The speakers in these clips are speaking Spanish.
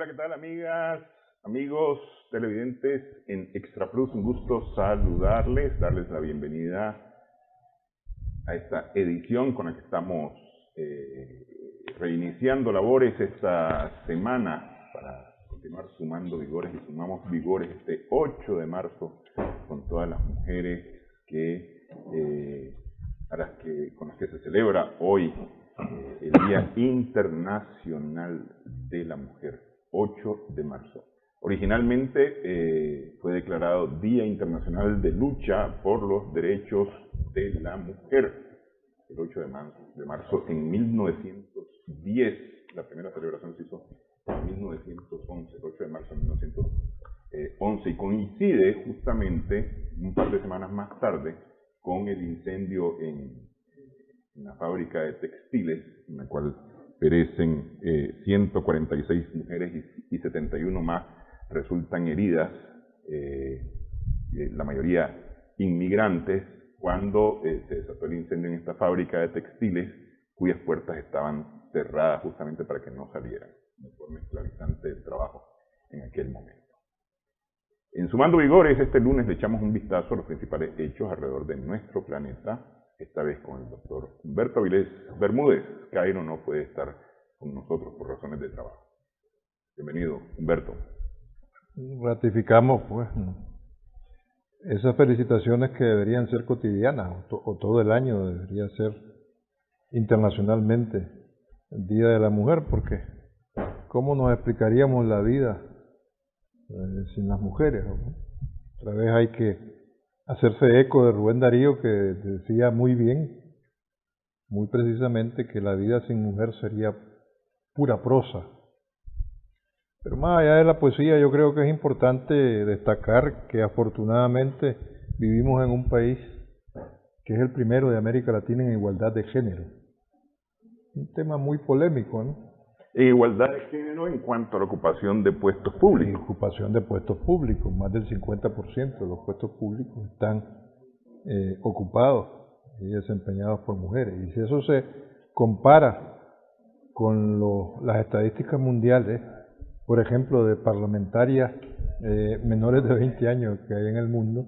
Hola, ¿qué tal, amigas, amigos televidentes en Extra Plus? Un gusto saludarles, darles la bienvenida a esta edición con la que estamos reiniciando labores esta semana para continuar sumando vigores, y sumamos vigores este 8 de marzo con todas las mujeres con las que se celebra hoy el Día Internacional de la Mujer, 8 de marzo. Originalmente fue declarado Día Internacional de Lucha por los Derechos de la Mujer, el 8 de marzo en 1910. La primera celebración se hizo en 1911, el 8 de marzo de 1911, y coincide justamente un par de semanas más tarde con el incendio en la fábrica de textiles, en la cual perecen 146 mujeres y 71 más resultan heridas, la mayoría inmigrantes, cuando se desató el incendio en esta fábrica de textiles, cuyas puertas estaban cerradas justamente para que no salieran, de forma esclavizante del trabajo en aquel momento. En Sumando Vigores, este lunes le echamos un vistazo a los principales hechos alrededor de nuestro planeta, esta vez con el doctor Humberto Avilés Bermúdez. Cairo no puede estar con nosotros por razones de trabajo. Bienvenido, Humberto. Ratificamos, pues, esas felicitaciones que deberían ser cotidianas, o todo el año debería ser internacionalmente el Día de la Mujer, porque ¿cómo nos explicaríamos la vida sin las mujeres? ¿No? Otra vez hay que hacerse eco de Rubén Darío, que decía muy bien, muy precisamente, que la vida sin mujer sería pura prosa. Pero más allá de la poesía, yo creo que es importante destacar que afortunadamente vivimos en un país que es el primero de América Latina en igualdad de género. Un tema muy polémico, ¿no? En igualdad de género en cuanto a la ocupación de puestos públicos. En ocupación de puestos públicos, más del 50% de los puestos públicos están ocupados y desempeñados por mujeres. Y si eso se compara con las estadísticas mundiales, por ejemplo, de parlamentarias menores de 20 años que hay en el mundo,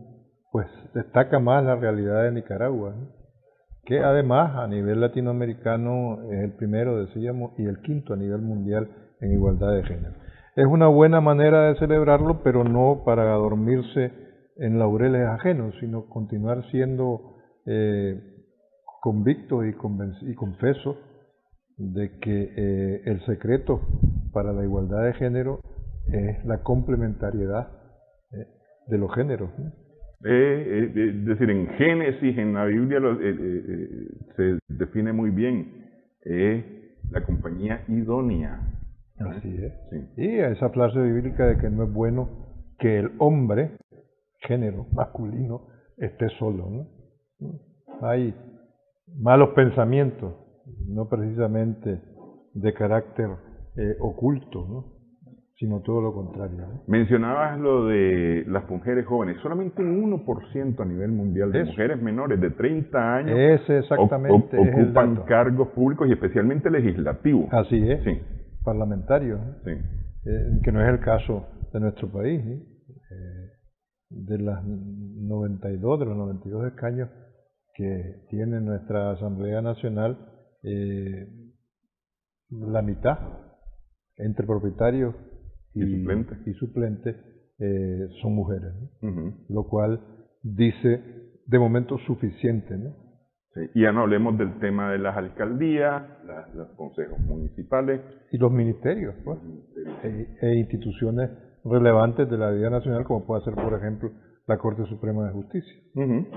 pues destaca más la realidad de Nicaragua, ¿no? Que además a nivel latinoamericano es el primero, decíamos, y el quinto a nivel mundial en igualdad de género. Es una buena manera de celebrarlo, pero no para dormirse en laureles ajenos, sino continuar siendo convictos y confesos de que el secreto para la igualdad de género es la complementariedad de los géneros, ¿no? Es decir, en Génesis, en la Biblia, se define muy bien la compañía idónea. Así es. Sí. Y esa frase bíblica de que no es bueno que el hombre, género masculino, esté solo, ¿no? Hay malos pensamientos, no precisamente de carácter oculto, ¿no? Sino todo lo contrario, ¿no? Mencionabas lo de las mujeres jóvenes. Solamente un 1% a nivel mundial de mujeres menores de 30 años Ese exactamente es el ocupan dato. cargos públicos y especialmente legislativos. Así es, sí. Parlamentarios, ¿no? Sí. Que no es el caso de nuestro país, ¿eh? De los 92 escaños que tiene nuestra Asamblea Nacional, la mitad entre propietarios y suplentes son mujeres, ¿no? Lo cual dice de momento suficiente, ¿no? Sí. Y ya no hablemos del tema de las alcaldías, los consejos municipales y los ministerios, pues, e instituciones relevantes de la vida nacional, como puede ser, por ejemplo, la Corte Suprema de Justicia,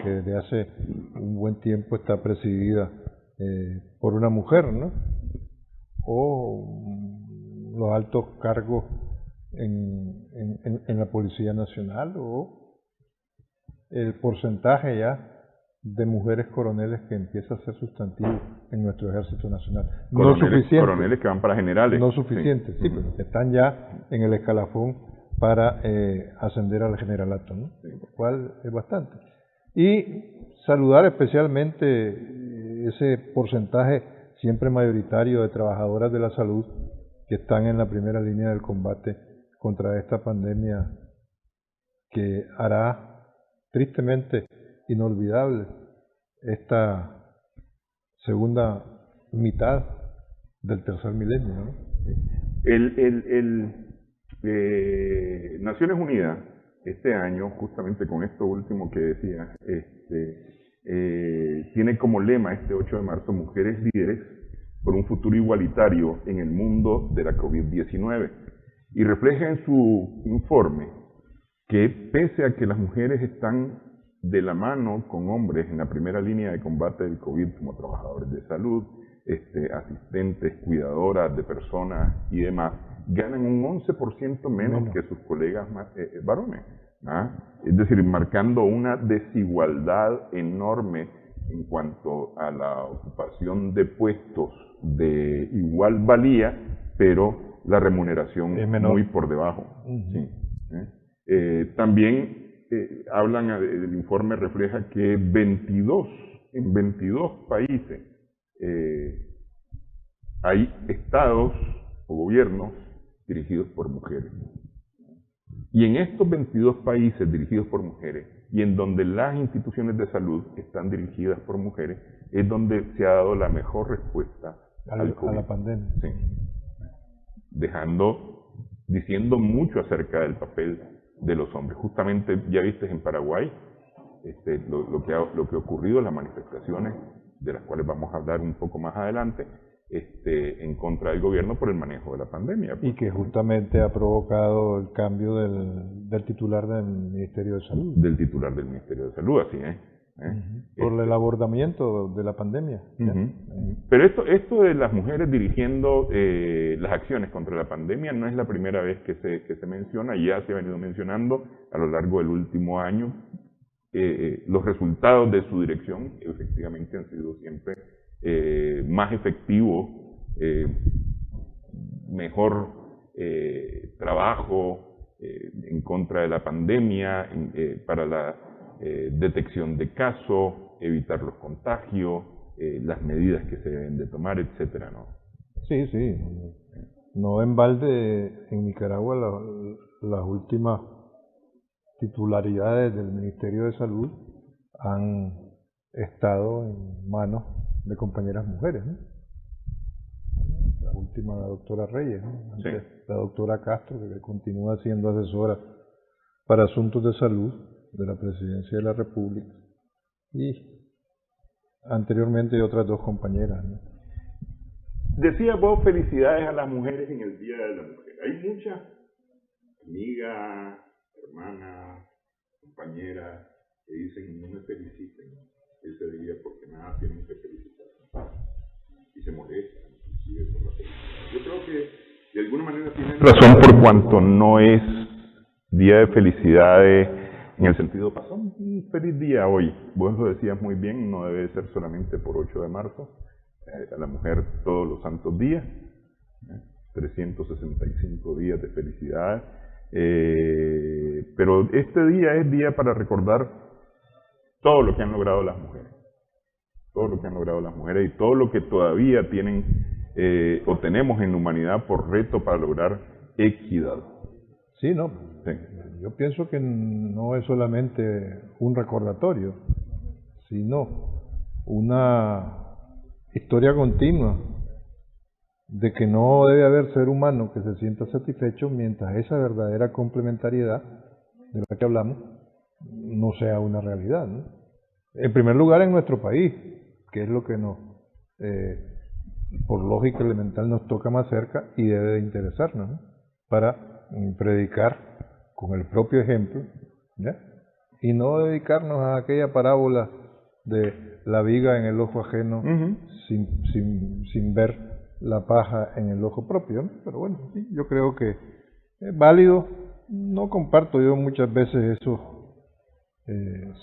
que desde hace un buen tiempo está presidida por una mujer, ¿no? O los altos cargos en la Policía Nacional, o el porcentaje ya de mujeres coroneles que empieza a ser sustantivo en nuestro Ejército Nacional. No suficiente. Coroneles que van para generales. No suficiente, sí, pero que están ya en el escalafón para ascender al generalato, ¿no? Lo cual es bastante. Y saludar especialmente ese porcentaje siempre mayoritario de trabajadoras de la salud que están en la primera línea del combate contra esta pandemia que hará tristemente inolvidable esta segunda mitad del tercer milenio, ¿no? Naciones Unidas, este año, justamente con esto último que decía, tiene como lema este 8 de marzo, Mujeres Líderes por un futuro igualitario en el mundo de la COVID-19. Y refleja en su informe que pese a que las mujeres están de la mano con hombres en la primera línea de combate del COVID, como trabajadores de salud, asistentes, cuidadoras de personas y demás, ganan un 11% menos que sus colegas varones. Es decir, marcando una desigualdad enorme en cuanto a la ocupación de puestos de igual valía, pero la remuneración es muy por debajo. Sí. También hablan, el informe refleja que en 22 países hay estados o gobiernos dirigidos por mujeres. Y en estos 22 países dirigidos por mujeres, y en donde las instituciones de salud están dirigidas por mujeres, es donde se ha dado la mejor respuesta a la pandemia. Sí. Diciendo mucho acerca del papel de los hombres. Justamente, ya viste en Paraguay, lo que ha ocurrido, las manifestaciones, de las cuales vamos a hablar un poco más adelante, en contra del gobierno por el manejo de la pandemia. Y que justamente ha provocado el cambio del titular del Ministerio de Salud. Del titular del Ministerio de Salud, así es. Por el abordamiento de la pandemia. Pero esto de las mujeres dirigiendo las acciones contra la pandemia no es la primera vez que se menciona, ya se ha venido mencionando a lo largo del último año. Los resultados de su dirección efectivamente han sido siempre más efectivos, mejor trabajo en contra de la pandemia, para la detección de casos, evitar los contagios, las medidas que se deben de tomar, etcétera, ¿no? Sí. No en balde en Nicaragua las últimas titularidades del Ministerio de Salud han estado en manos de compañeras mujeres, ¿no? La última, la doctora Reyes, ¿no? Antes, sí. La doctora Castro, que continúa siendo asesora para asuntos de salud de la Presidencia de la República, y anteriormente otras dos compañeras, ¿no? Decía vos, felicidades a las mujeres en el Día de la Mujer. Hay muchas amigas, hermanas, compañeras que dicen no me feliciten ese día porque nada tienen que felicitar. Y se molestan inclusive por la felicidad. Yo creo que de alguna manera tienen razón por cuanto no es día de felicidades en el sentido, pasó un feliz día hoy. Vos lo decías muy bien, no debe ser solamente por 8 de marzo. A la mujer todos los santos días, 365 días de felicidad. Pero este día es día para recordar todo lo que han logrado las mujeres. Todo lo que han logrado las mujeres y todo lo que todavía tienen o tenemos en la humanidad por reto para lograr equidad. Sí, ¿no? Sí. Yo pienso que no es solamente un recordatorio, sino una historia continua de que no debe haber ser humano que se sienta satisfecho mientras esa verdadera complementariedad de la que hablamos no sea una realidad, ¿no? En primer lugar en nuestro país, que es lo que nos, por lógica elemental, nos toca más cerca y debe de interesarnos, ¿no? Para predicar con el propio ejemplo, ¿ya? Y no dedicarnos a aquella parábola de la viga en el ojo ajeno, sin ver la paja en el ojo propio, ¿no? Pero bueno, sí, yo creo que es válido. No comparto yo muchas veces esos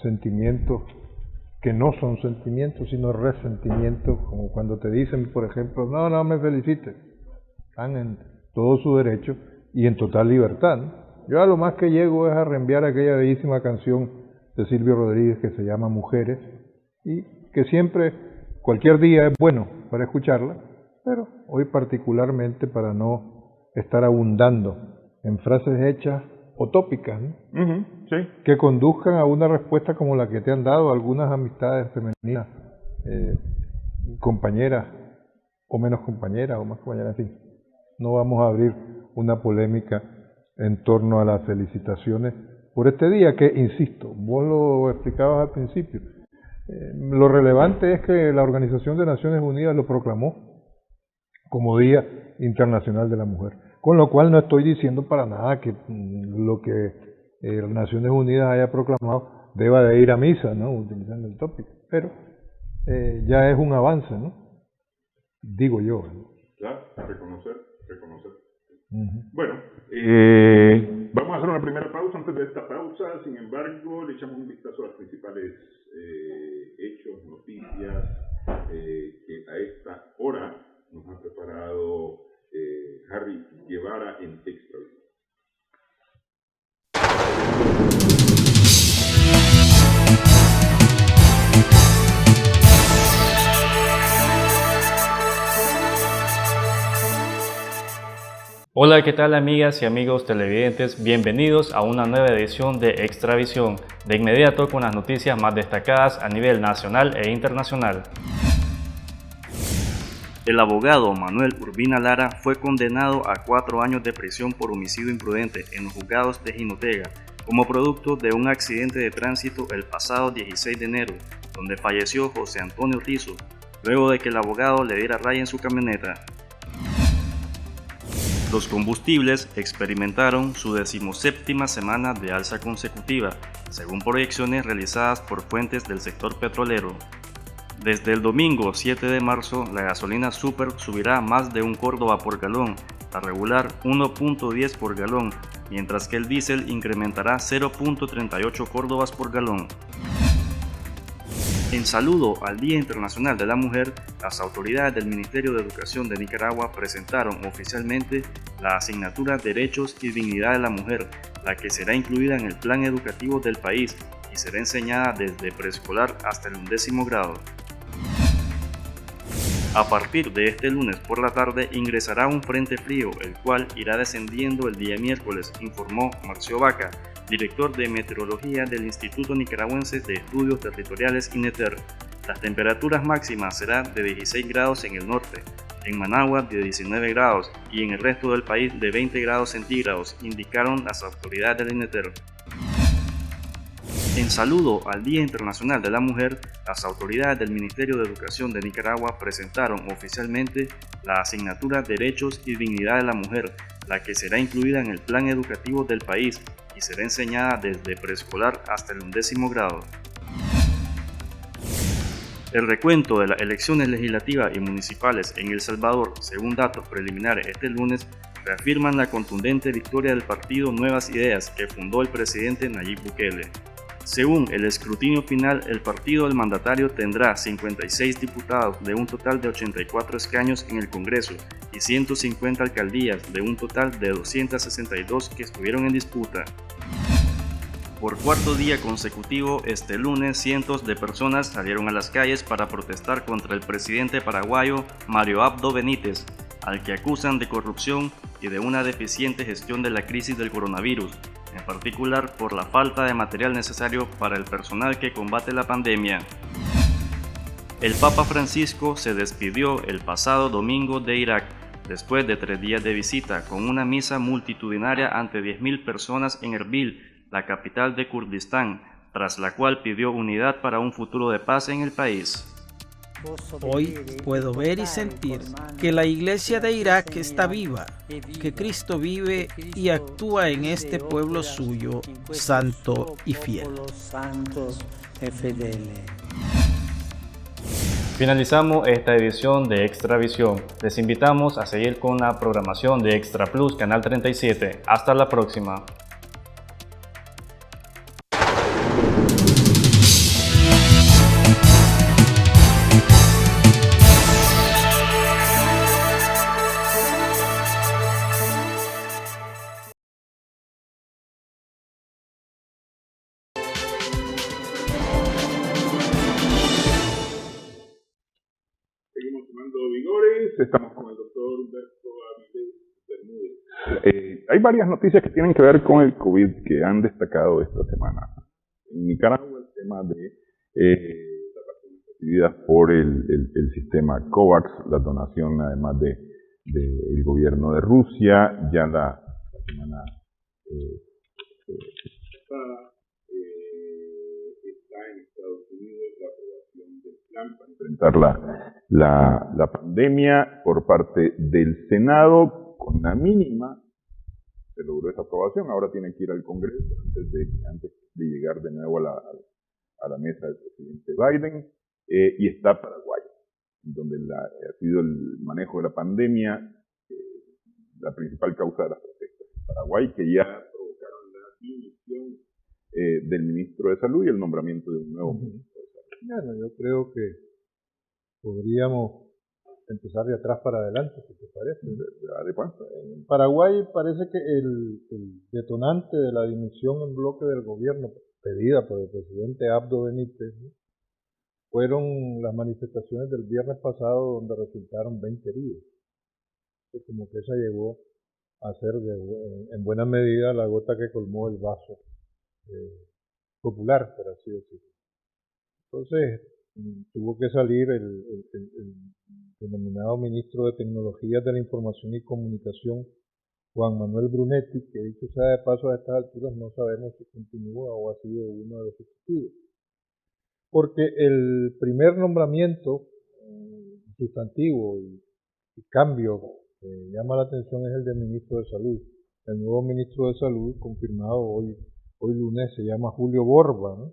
sentimientos que no son sentimientos sino resentimientos, como cuando te dicen, por ejemplo, no me felicites. Están en todo su derecho y en total libertad, ¿no? Yo a lo más que llego es a reenviar aquella bellísima canción de Silvio Rodríguez que se llama Mujeres, y que siempre, cualquier día es bueno para escucharla, pero hoy particularmente para no estar abundando en frases hechas o tópicas, ¿no? Sí. Que conduzcan a una respuesta como la que te han dado algunas amistades femeninas, compañeras o menos compañeras o más compañeras, en fin. No vamos a abrir una polémica en torno a las felicitaciones por este día que, insisto, vos lo explicabas al principio. Lo relevante es que la Organización de Naciones Unidas lo proclamó como Día Internacional de la Mujer, con lo cual no estoy diciendo para nada que lo que Naciones Unidas haya proclamado deba de ir a misa, ¿no? Utilizando el tópico, pero ya es un avance, ¿no? Digo yo, ¿no? Claro, reconocer. Uh-huh. Bueno, vamos a hacer una primera pausa. Antes de esta pausa, sin embargo, le echamos un vistazo a los principales hechos, noticias que a esta hora nos ha preparado Harry Guevara en Extra. Hola, ¿qué tal amigas y amigos televidentes? Bienvenidos a una nueva edición de Extravisión, de inmediato con las noticias más destacadas a nivel nacional e internacional. El abogado Manuel Urbina Lara fue condenado a 4 años de prisión por homicidio imprudente en los juzgados de Jinotega, como producto de un accidente de tránsito el pasado 16 de enero, donde falleció José Antonio Rizo, luego de que el abogado le diera raya en su camioneta. Los combustibles experimentaron su 17ª semana de alza consecutiva, según proyecciones realizadas por fuentes del sector petrolero. Desde el domingo 7 de marzo, la gasolina super subirá más de 1 Córdoba por galón, la regular 1.10 por galón, mientras que el diésel incrementará 0.38 Córdobas por galón. En saludo al Día Internacional de la Mujer, las autoridades del Ministerio de Educación de Nicaragua presentaron oficialmente la asignatura Derechos y Dignidad de la Mujer, la que será incluida en el plan educativo del país y será enseñada desde preescolar hasta el 11º grado. A partir de este lunes por la tarde ingresará un frente frío, el cual irá descendiendo el día miércoles, informó Marcio Vaca, director de Meteorología del Instituto Nicaragüense de Estudios Territoriales INETER. Las temperaturas máximas serán de 16 grados en el norte, en Managua de 19 grados y en el resto del país de 20 grados centígrados, indicaron las autoridades del INETER. En saludo al Día Internacional de la Mujer, las autoridades del Ministerio de Educación de Nicaragua presentaron oficialmente la asignatura Derechos y Dignidad de la Mujer, la que será incluida en el plan educativo del país y será enseñada desde preescolar hasta el 11º grado. El recuento de las elecciones legislativas y municipales en El Salvador, según datos preliminares este lunes, reafirman la contundente victoria del partido Nuevas Ideas que fundó el presidente Nayib Bukele. Según el escrutinio final, el partido del mandatario tendrá 56 diputados de un total de 84 escaños en el Congreso y 150 alcaldías de un total de 262 que estuvieron en disputa. Por 4º día consecutivo, este lunes, cientos de personas salieron a las calles para protestar contra el presidente paraguayo Mario Abdo Benítez, al que acusan de corrupción y de una deficiente gestión de la crisis del coronavirus, en particular por la falta de material necesario para el personal que combate la pandemia. El Papa Francisco se despidió el pasado domingo de Irak, después de 3 días de visita, con una misa multitudinaria ante 10.000 personas en Erbil, la capital de Kurdistán, tras la cual pidió unidad para un futuro de paz en el país. Hoy puedo ver y sentir que la Iglesia de Irak está viva, que Cristo vive y actúa en este pueblo suyo, santo y fiel. Finalizamos esta edición de Extravisión. Les invitamos a seguir con la programación de Extra Plus Canal 37. Hasta la próxima. Seguimos tomando vigores. Estamos con el doctor Humberto Avilés Bermúdez. Hay varias noticias que tienen que ver con el COVID que han destacado esta semana. En Nicaragua el tema de las vacunas recibidas por el sistema COVAX, la donación además del gobierno de Rusia, ya la semana pasada está en Estados Unidos la aprobación del plan para enfrentar la pandemia por parte del Senado con la mínima. Se logró esa aprobación, ahora tiene que ir al Congreso antes de llegar de nuevo a la mesa del presidente Biden, y está Paraguay, donde ha sido el manejo de la pandemia la principal causa de las protestas. Paraguay, que ya provocaron la dimisión del ministro de Salud y el nombramiento de un nuevo ministro de Salud. Bueno, yo creo que podríamos empezar de atrás para adelante, si te parece. En Paraguay parece que el detonante de la dimisión en bloque del gobierno pedida por el presidente Abdo Benítez, ¿no?, fueron las manifestaciones del viernes pasado donde resultaron 20 heridos. Como que esa llegó a ser en buena medida la gota que colmó el vaso popular, por así decirlo. Entonces tuvo que salir el denominado ministro de Tecnologías de la Información y Comunicación, Juan Manuel Brunetti, que dicho sea de paso a estas alturas no sabemos si continúa o ha sido uno de los sustituidos. Porque el primer nombramiento sustantivo y cambio que llama la atención es el del ministro de Salud. El nuevo ministro de Salud, confirmado hoy lunes, se llama Julio Borba, ¿no?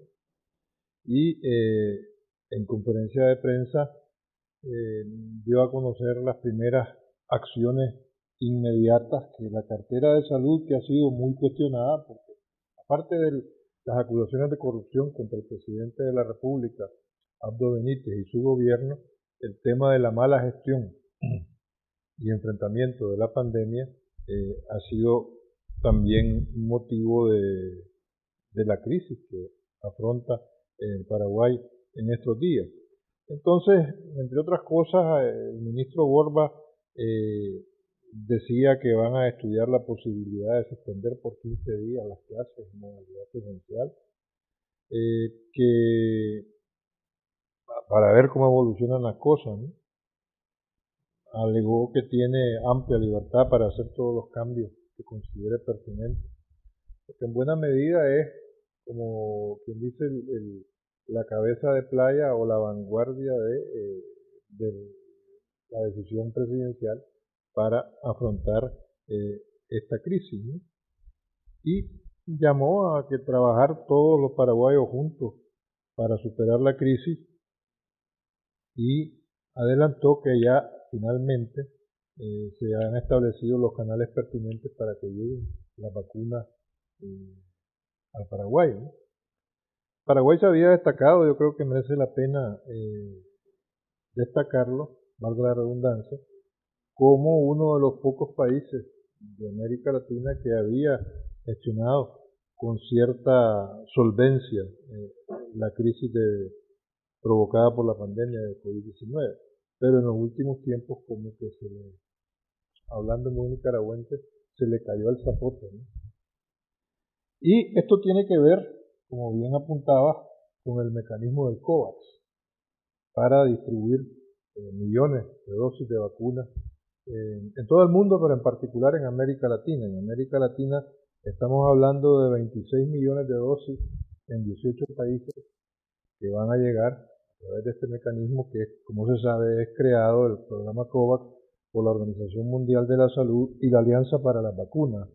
Y en conferencia de prensa dio a conocer las primeras acciones inmediatas que la cartera de salud, que ha sido muy cuestionada, porque aparte de las acusaciones de corrupción contra el presidente de la República, Abdo Benítez, y su gobierno, el tema de la mala gestión y enfrentamiento de la pandemia ha sido también un motivo de la crisis que afronta el Paraguay en estos días. Entonces, entre otras cosas, el ministro Borba decía que van a estudiar la posibilidad de suspender por 15 días las clases en modalidad presencial, que para ver cómo evolucionan las cosas, ¿no? Alegó que tiene amplia libertad para hacer todos los cambios que considere pertinentes, porque en buena medida es, como quien dice, la cabeza de playa o la vanguardia de la decisión presidencial para afrontar esta crisis, ¿no? Y llamó a que trabajar todos los paraguayos juntos para superar la crisis y adelantó que ya finalmente se han establecido los canales pertinentes para que lleguen las vacunas al Paraguay, ¿no? Paraguay se había destacado, yo creo que merece la pena destacarlo, valga la redundancia, como uno de los pocos países de América Latina que había gestionado con cierta solvencia la crisis provocada por la pandemia de COVID-19. Pero en los últimos tiempos, como que hablando muy nicaragüense, se le cayó el zapote, ¿no? Y esto tiene que ver, como bien apuntaba, con el mecanismo del COVAX para distribuir millones de dosis de vacunas en todo el mundo, pero en particular en América Latina. En América Latina estamos hablando de 26 millones de dosis en 18 países que van a llegar a través de este mecanismo que, como se sabe, es creado el programa COVAX por la Organización Mundial de la Salud y la Alianza para las Vacunas,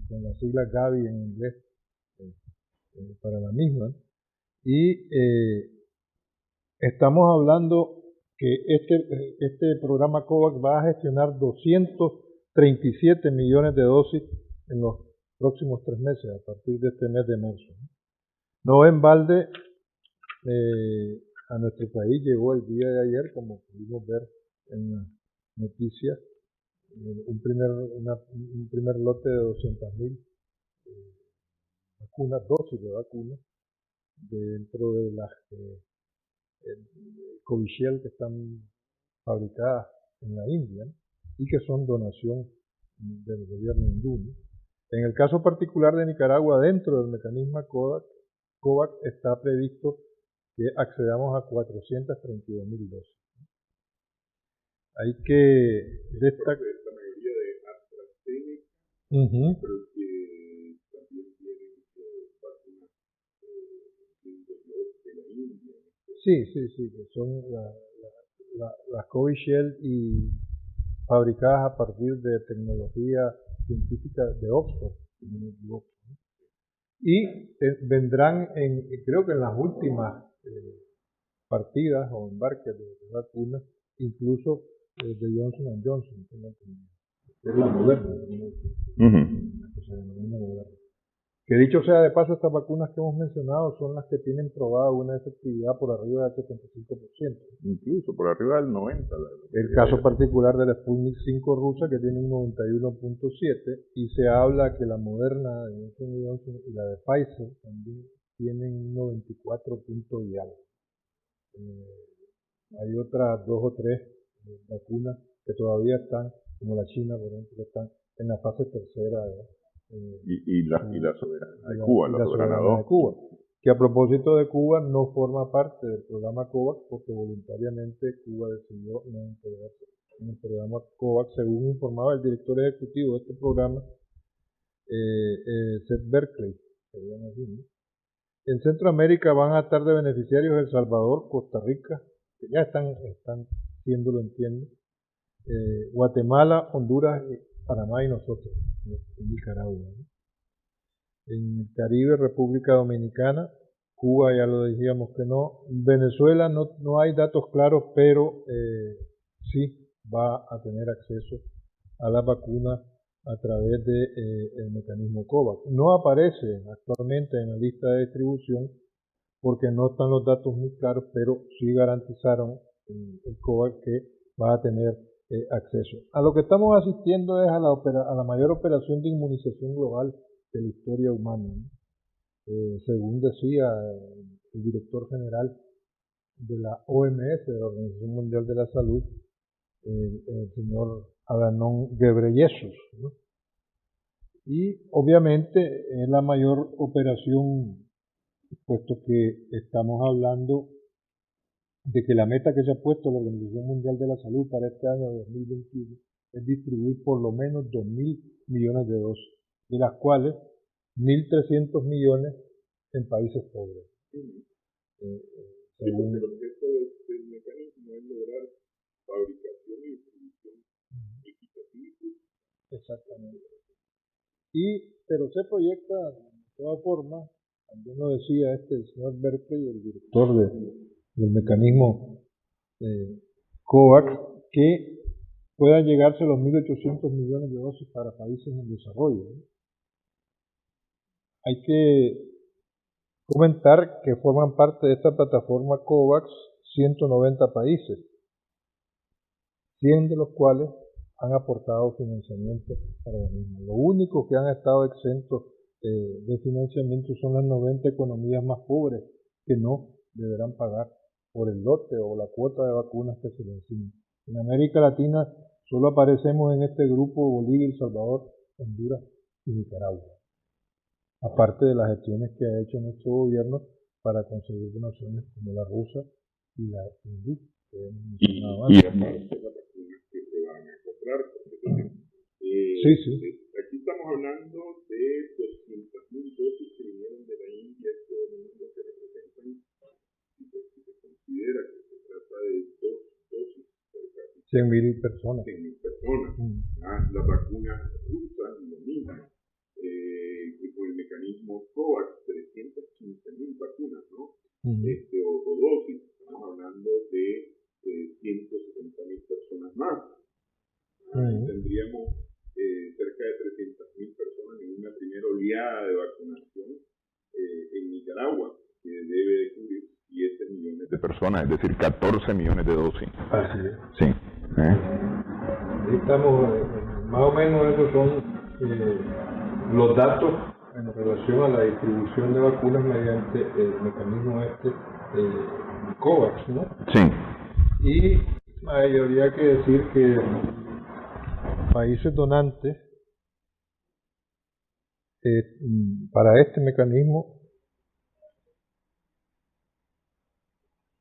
con las siglas Gavi en inglés, para la misma. Y estamos hablando que este programa COVAX va a gestionar 237 millones de dosis en los próximos 3 meses, a partir de este mes de marzo. No en balde, a nuestro país llegó el día de ayer, como pudimos ver en las noticias, un primer lote de 200.000 vacunas, dosis de vacunas, dentro de las Covishield que están fabricadas en la India, ¿no?, y que son donación del gobierno hindú, ¿no? En el caso particular de Nicaragua, dentro del mecanismo COVAX está previsto que accedamos a 432.000 dosis. Hay que destacar... La mayoría de AstraZeneca, pero que también tienen vacunas de la India. Sí, que son las Covishield y fabricadas a partir de tecnología científica de Oxford, si no me equivoco. Y vendrán, creo que en las últimas partidas o embarques de vacunas, incluso de Johnson & Johnson, que es la Moderna, que se denomina Moderna. Que dicho sea de paso, estas vacunas que hemos mencionado son las que tienen probada una efectividad por arriba del 75%. Incluso por arriba del 90%. El caso particular de la Sputnik 5 rusa, que tiene un 91.7%, y se habla que la Moderna de Johnson & Johnson y la de Pfizer también tienen un 94 punto y algo. Hay otras 2 o 3 vacunas que todavía están, como la China, por ejemplo, que están en la fase tercera y la soberana de Cuba, la soberana de Cuba, que a propósito de Cuba no forma parte del programa COVAX porque voluntariamente Cuba decidió no integrarse en el programa COVAX, según informaba el director ejecutivo de este programa, Seth Berkley, se llama así, ¿no? En Centroamérica van a estar de beneficiarios El Salvador, Costa Rica, que ya están haciéndolo, entiendo, Guatemala, Honduras, Panamá y nosotros, en Nicaragua, ¿no? En el Caribe, República Dominicana, Cuba ya lo decíamos que no, Venezuela no hay datos claros, pero sí va a tener acceso a la vacuna a través del mecanismo COVAX. No aparece actualmente en la lista de distribución porque no están los datos muy claros, pero sí garantizaron el COVAX que va a tener acceso. A lo que estamos asistiendo es a la mayor operación de inmunización global de la historia humana, ¿no? Según decía el director general de la OMS, de la Organización Mundial de la Salud, el señor Adhanom Ghebreyesus, ¿no? Y obviamente es la mayor operación, puesto que estamos hablando de que la meta que se ha puesto la Organización Mundial de la Salud para este año 2021 es distribuir por lo menos 2.000 millones de dosis, de las cuales 1.300 millones en países pobres. Según el objeto del mecanismo es lograr fabricación y distribución equitativa. Exactamente. Pero se proyecta de todas formas, también lo decía el señor Berkley, el director del mecanismo COVAX, que puedan llegarse a los 1.800 millones de dosis para países en desarrollo, ¿no? Hay que comentar que forman parte de esta plataforma COVAX 190 países, 100 de los cuales han aportado financiamiento para la misma. Lo único que han estado exentos de financiamiento son las 90 economías más pobres que no deberán pagar por el lote o la cuota de vacunas que se les asigna. En América Latina solo aparecemos en este grupo Bolivia, El Salvador, Honduras y Nicaragua, aparte de las gestiones que ha hecho nuestro gobierno para conseguir donaciones como la rusa y la hindú, que hemos mencionado antes. Sí. Aquí estamos hablando de 200.000 dosis que vinieron de la India este domingo, que representan, si se considera que se trata de 2 dosis per cápita, 100.000 personas. 100.000 personas. Las vacunas rusas, lo mismo. Y con el mecanismo COVAX, 315.000 vacunas, ¿no? O dosis. Estamos hablando de 170.000 personas más. Tendríamos cerca de 300.000 personas en una primera oleada de vacunación en Nicaragua, que debe de cubrir 7 millones de personas, es decir, 14 millones de dosis. Así es. Sí. Estamos, más o menos esos son los datos en relación a la distribución de vacunas mediante el mecanismo COVAX, ¿no? Sí. Y habría que decir que países donantes para este mecanismo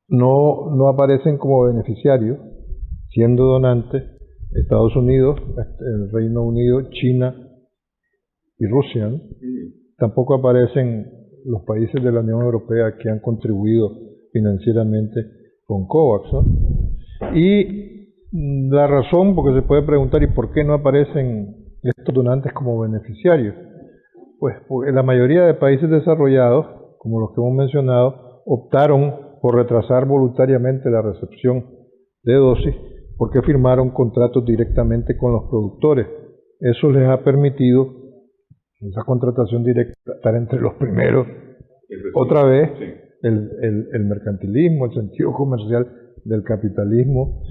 no aparecen como beneficiarios, siendo donantes Estados Unidos, el Reino Unido, China y Rusia, ¿no? Tampoco aparecen los países de la Unión Europea que han contribuido financieramente con COVAX, ¿no? Y la razón, porque se puede preguntar, ¿y por qué no aparecen estos donantes como beneficiarios? Pues porque la mayoría de países desarrollados, como los que hemos mencionado, optaron por retrasar voluntariamente la recepción de dosis porque firmaron contratos directamente con los productores. Eso les ha permitido, esa contratación directa, estar entre los primeros. Otra vez, el mercantilismo, el sentido comercial del capitalismo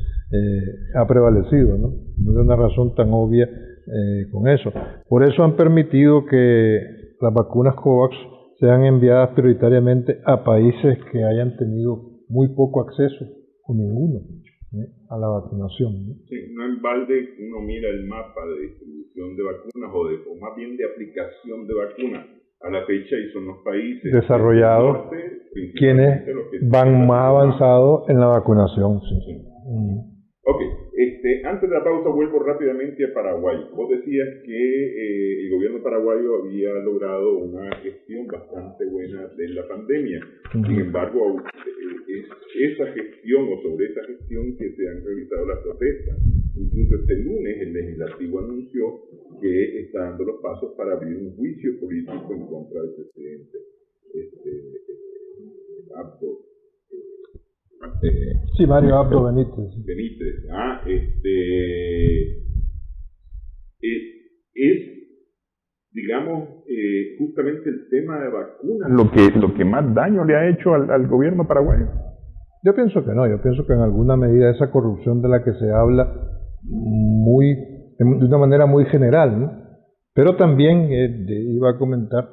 ha prevalecido, ¿no? No hay una razón tan obvia con eso. Por eso han permitido que las vacunas COVAX sean enviadas prioritariamente a países que hayan tenido muy poco acceso o ninguno a la vacunación, ¿no? Sí, no en balde uno mira el mapa de distribución de vacunas o más bien de aplicación de vacunas a la fecha, y son los países desarrollados quienes van más avanzados en la vacunación. Sí. Ok, antes de la pausa vuelvo rápidamente a Paraguay. Vos decías que el gobierno paraguayo había logrado una gestión bastante buena de la pandemia. Sin embargo, esa gestión o sobre esa gestión que se han realizado las protestas. Incluso este lunes el legislativo anunció que está dando los pasos para abrir un juicio político en contra del presidente Abdo. Sí, Mario Abdo Benítez. Digamos, justamente el tema de vacunas lo que más daño le ha hecho al gobierno paraguayo. Yo pienso que no, yo pienso que en alguna medida esa corrupción de la que se habla de una manera muy general, ¿no? Pero también iba a comentar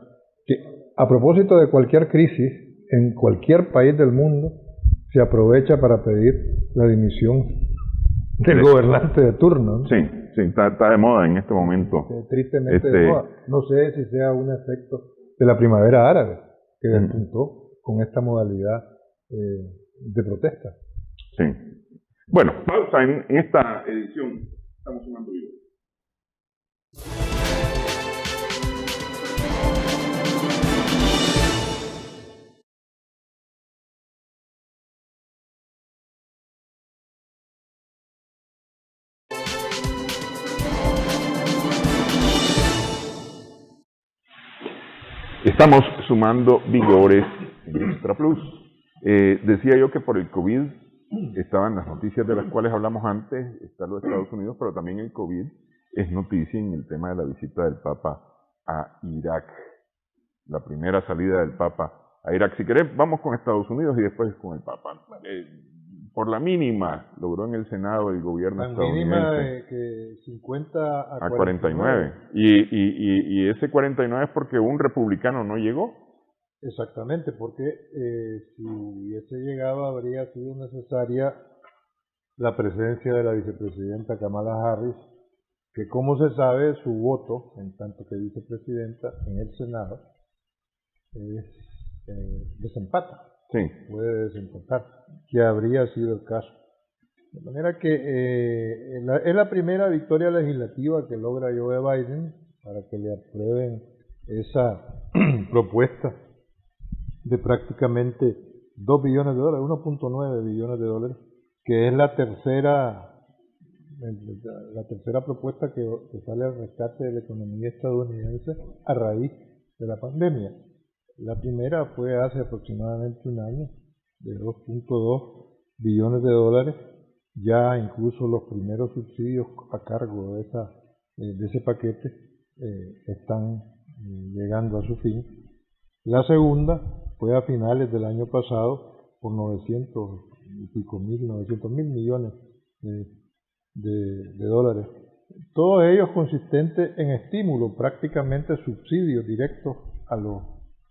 que a propósito de cualquier crisis, en cualquier país del mundo, se aprovecha para pedir la dimisión del gobernante de turno, ¿no? Sí, está de moda en este momento. Tristemente de moda. No sé si sea un efecto de la primavera árabe que despuntó con esta modalidad de protesta. Sí. Bueno, pausa en esta edición. Estamos sumando video. Estamos sumando vigores en Extra Plus. Decía yo que por el COVID estaban las noticias de las cuales hablamos antes, está lo de Estados Unidos, pero también el COVID es noticia en el tema de la visita del Papa a Irak. La primera salida del Papa a Irak. Si querés, vamos con Estados Unidos y después con el Papa. Por la mínima, logró en el Senado el gobierno estadounidense. La mínima de que 50 a 49. Y ese 49 es porque un republicano no llegó. Exactamente, porque si hubiese llegado habría sido necesaria la presencia de la vicepresidenta Kamala Harris, que como se sabe su voto, en tanto que vicepresidenta en el Senado, desempata. Sí. Puede desempatar, que habría sido el caso. De manera que es la primera victoria legislativa que logra Joe Biden para que le aprueben esa propuesta de prácticamente 2 billones de dólares, 1.9 billones de dólares, que es la tercera propuesta que sale al rescate de la economía estadounidense a raíz de la pandemia. La primera fue hace aproximadamente un año, de 2.2 billones de dólares. Ya incluso los primeros subsidios a cargo de ese paquete están llegando a su fin. La segunda fue a finales del año pasado por 900 mil millones de dólares. Todos ellos consistentes en estímulo, prácticamente subsidios directos a los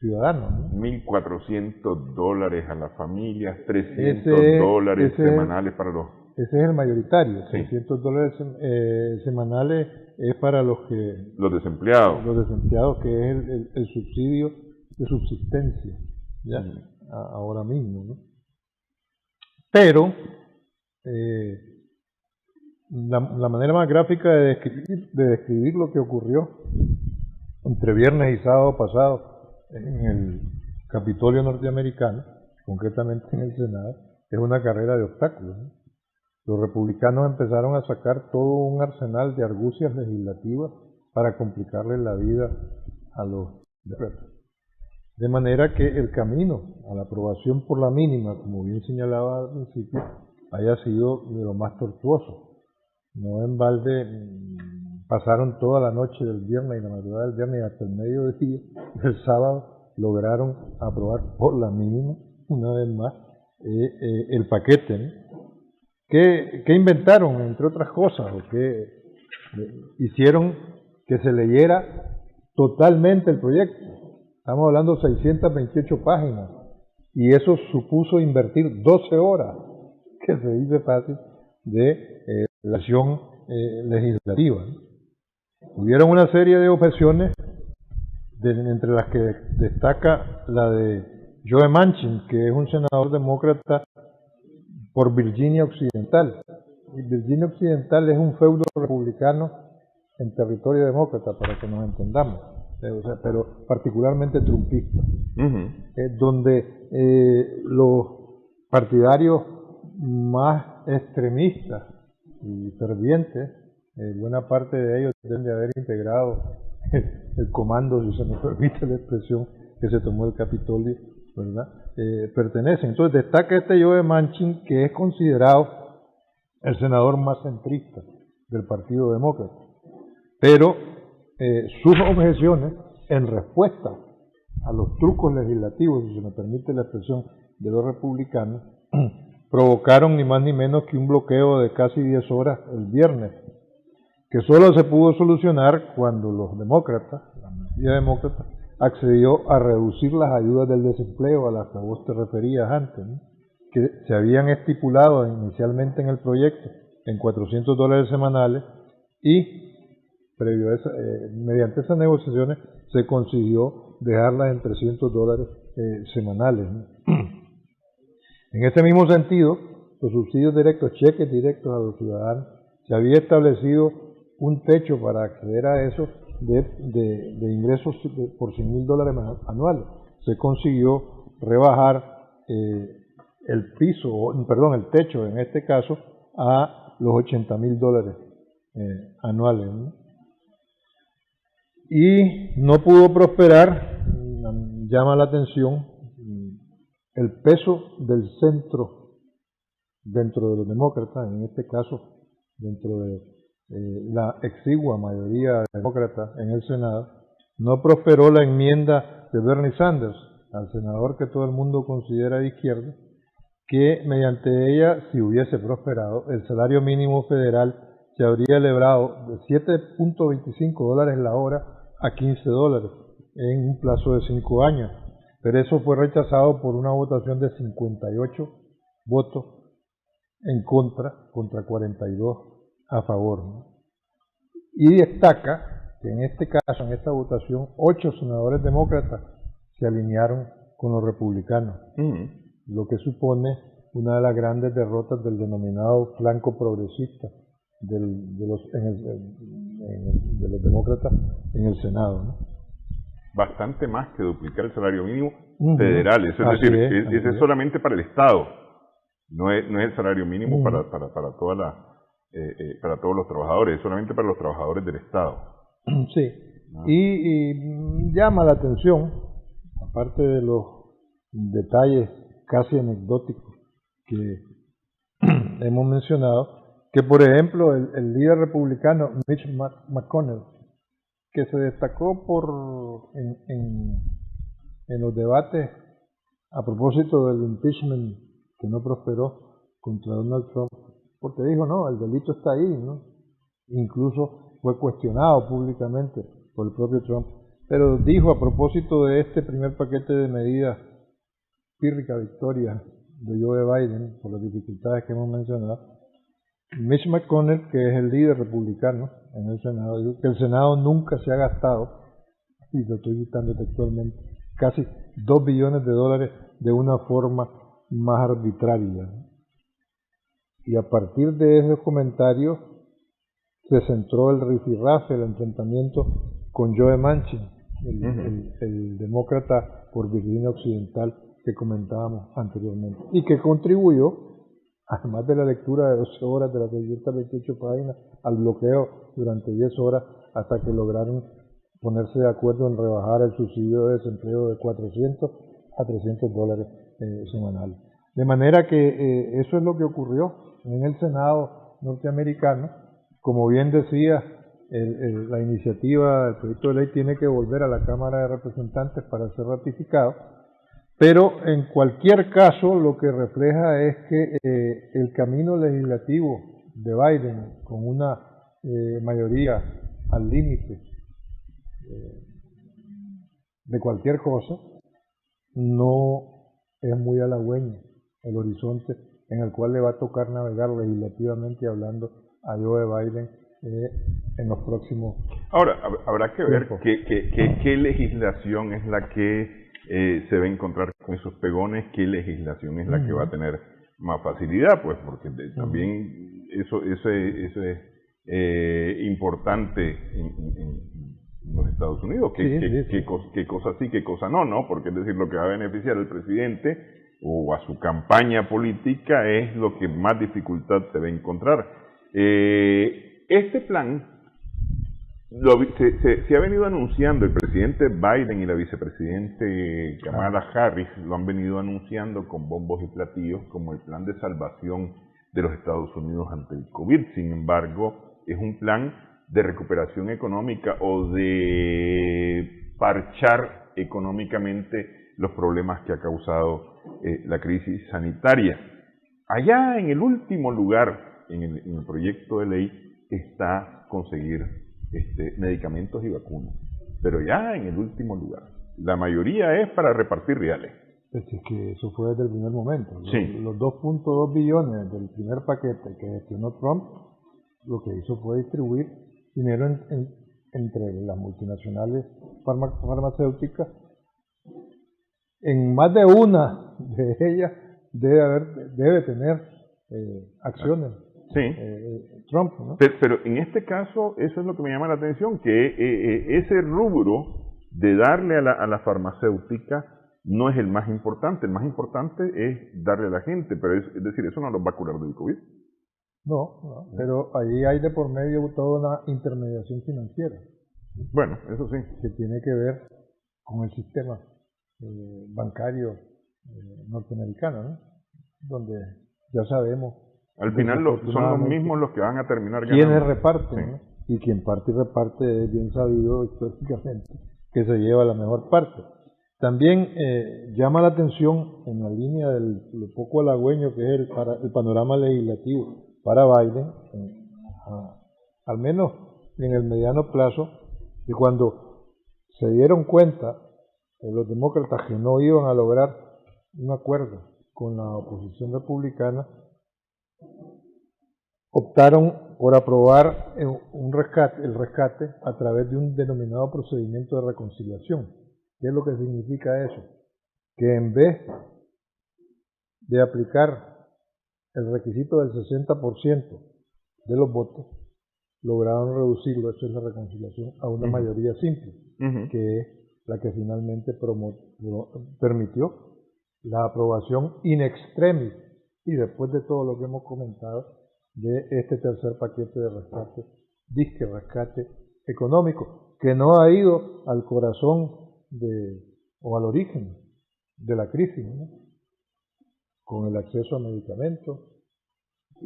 ciudadanos, ¿no? $1.400 a las familias, $300 semanales para los ese es el mayoritario. Sí. $600 semanales es para los desempleados. Los desempleados, que es el subsidio de subsistencia, ¿ya? Ahora mismo, ¿no? Pero la manera más gráfica de describir lo que ocurrió entre viernes y sábado pasado en el Capitolio norteamericano, concretamente en el Senado, es una carrera de obstáculos, ¿no? Los republicanos empezaron a sacar todo un arsenal de argucias legislativas para complicarle la vida a los demócratas. De manera que el camino a la aprobación por la mínima, como bien señalaba al principio, haya sido de lo más tortuoso. No en balde pasaron toda la noche del viernes y la madrugada del viernes hasta el mediodía del sábado lograron aprobar por la mínima, una vez más, el paquete, ¿no? ¿Qué inventaron, entre otras cosas? ¿O qué hicieron? Que se leyera totalmente el proyecto. Estamos hablando de 628 páginas y eso supuso invertir 12 horas, que se dice fácil, de la acción legislativa, ¿no? Hubieron una serie de objeciones, entre las que destaca la de Joe Manchin, que es un senador demócrata por Virginia Occidental. Y Virginia Occidental es un feudo republicano en territorio demócrata, para que nos entendamos, pero particularmente trumpista, donde los partidarios más extremistas y fervientes, buena parte de ellos deben de haber integrado el comando, si se me permite la expresión, que se tomó el Capitolio, ¿verdad? Pertenecen. Entonces destaca Joe Manchin, que es considerado el senador más centrista del Partido Demócrata. Pero sus objeciones, en respuesta a los trucos legislativos, si se me permite la expresión, de los republicanos, provocaron ni más ni menos que un bloqueo de casi 10 horas el viernes, que solo se pudo solucionar cuando los demócratas, la mayoría demócrata, accedió a reducir las ayudas del desempleo a las que vos te referías antes, ¿no? Que se habían estipulado inicialmente en el proyecto en $400 semanales y previo a mediante esas negociaciones se consiguió dejarlas en $300 semanales, ¿no? En este mismo sentido, los subsidios directos, cheques directos a los ciudadanos, se había establecido un techo para acceder a eso de ingresos por $100,000 anuales. Se consiguió rebajar el techo en este caso a los $80,000 anuales, ¿no? Y no pudo prosperar, llama la atención, el peso del centro dentro de los demócratas, en este caso dentro de la exigua mayoría demócrata en el Senado. No prosperó la enmienda de Bernie Sanders, al senador que todo el mundo considera de izquierda, que mediante ella, si hubiese prosperado, el salario mínimo federal se habría elevado de $7.25 la hora a $15 en un plazo de 5 años. Pero eso fue rechazado por una votación de 58 votos en contra 42 a favor, ¿no? Y destaca que en este caso, en esta votación, 8 senadores demócratas se alinearon con los republicanos, lo que supone una de las grandes derrotas del denominado flanco progresista de los demócratas en el Senado, ¿no? Bastante más que duplicar el salario mínimo federal, eso es decir, ese es solamente para el Estado, no es el salario mínimo para todos los trabajadores, es solamente para los trabajadores del Estado. Sí, y llama la atención, aparte de los detalles casi anecdóticos que hemos mencionado, que por ejemplo el líder republicano Mitch McConnell, que se destacó en los debates a propósito del impeachment que no prosperó contra Donald Trump, porque dijo, no, el delito está ahí, ¿no? Incluso fue cuestionado públicamente por el propio Trump, pero dijo a propósito de este primer paquete de medidas, pírrica victoria de Joe Biden, por las dificultades que hemos mencionado, Mitch McConnell, que es el líder republicano en el Senado, dijo que el Senado nunca se ha gastado, y lo estoy citando textualmente, casi $2 billones de una forma más arbitraria. Y a partir de esos comentarios se centró el rifirrafe, el enfrentamiento con Joe Manchin, el demócrata por Virginia Occidental que comentábamos anteriormente, y que contribuyó, además de la lectura de 12 horas de las 628 páginas, al bloqueo durante 10 horas hasta que lograron ponerse de acuerdo en rebajar el subsidio de desempleo de $400 a $300 semanales. De manera que eso es lo que ocurrió en el Senado norteamericano. Como bien decía, la iniciativa del proyecto de ley tiene que volver a la Cámara de Representantes para ser ratificado, pero en cualquier caso lo que refleja es que el camino legislativo de Biden, con una mayoría al límite de cualquier cosa, no es muy halagüeño el horizonte en el cual le va a tocar navegar legislativamente hablando a Joe Biden en los próximos. Ahora, habrá que ver qué legislación es la que se va a encontrar con esos pegones, qué legislación es la que va a tener más facilidad, pues porque también eso es importante en los Estados Unidos, qué cosa sí, qué cosa no, porque es decir, lo que va a beneficiar al presidente o a su campaña política es lo que más dificultad se va a encontrar. Este plan se ha venido anunciando, el presidente Biden y la vicepresidente Kamala Harris lo han venido anunciando con bombos y platillos como el plan de salvación de los Estados Unidos ante el COVID. Sin embargo, es un plan de recuperación económica o de parchar económicamente los problemas que ha causado la crisis sanitaria. Allá en el último lugar, en el proyecto de ley, está conseguir medicamentos y vacunas, pero ya en el último lugar. La mayoría es para repartir reales. Es que eso fue desde el primer momento. Sí. Los 2.2 billones del primer paquete que gestionó Trump, lo que hizo fue distribuir dinero entre las multinacionales farmacéuticas. En más de una de ellas debe tener acciones. Sí. Trump, ¿no? Pero en este caso, eso es lo que me llama la atención, que ese rubro de darle a la farmacéutica no es el más importante. El más importante es darle a la gente, pero es decir, eso no los va a curar del COVID. No, pero ahí hay de por medio toda una intermediación financiera. Bueno, eso sí. Que tiene que ver con el sistema bancario norteamericano, ¿no? Donde ya sabemos. Al final son los mismos los que van a terminar ganando. Quienes reparten, ¿no? Y quien parte y reparte es bien sabido históricamente que se lleva la mejor parte. También llama la atención en la línea de lo poco halagüeño que es el panorama legislativo para Biden, al menos en el mediano plazo, que cuando se dieron cuenta los demócratas que no iban a lograr un acuerdo con la oposición republicana, optaron por aprobar el rescate a través de un denominado procedimiento de reconciliación. ¿Qué es lo que significa eso? Que en vez de aplicar el requisito del 60% de los votos, lograron reducirlo, eso es la reconciliación, a una mayoría simple, que es la que finalmente permitió la aprobación in extremis, y después de todo lo que hemos comentado, de este tercer paquete de rescate, disque rescate económico, que no ha ido al corazón o al origen de la crisis, ¿no? Con el acceso a medicamentos,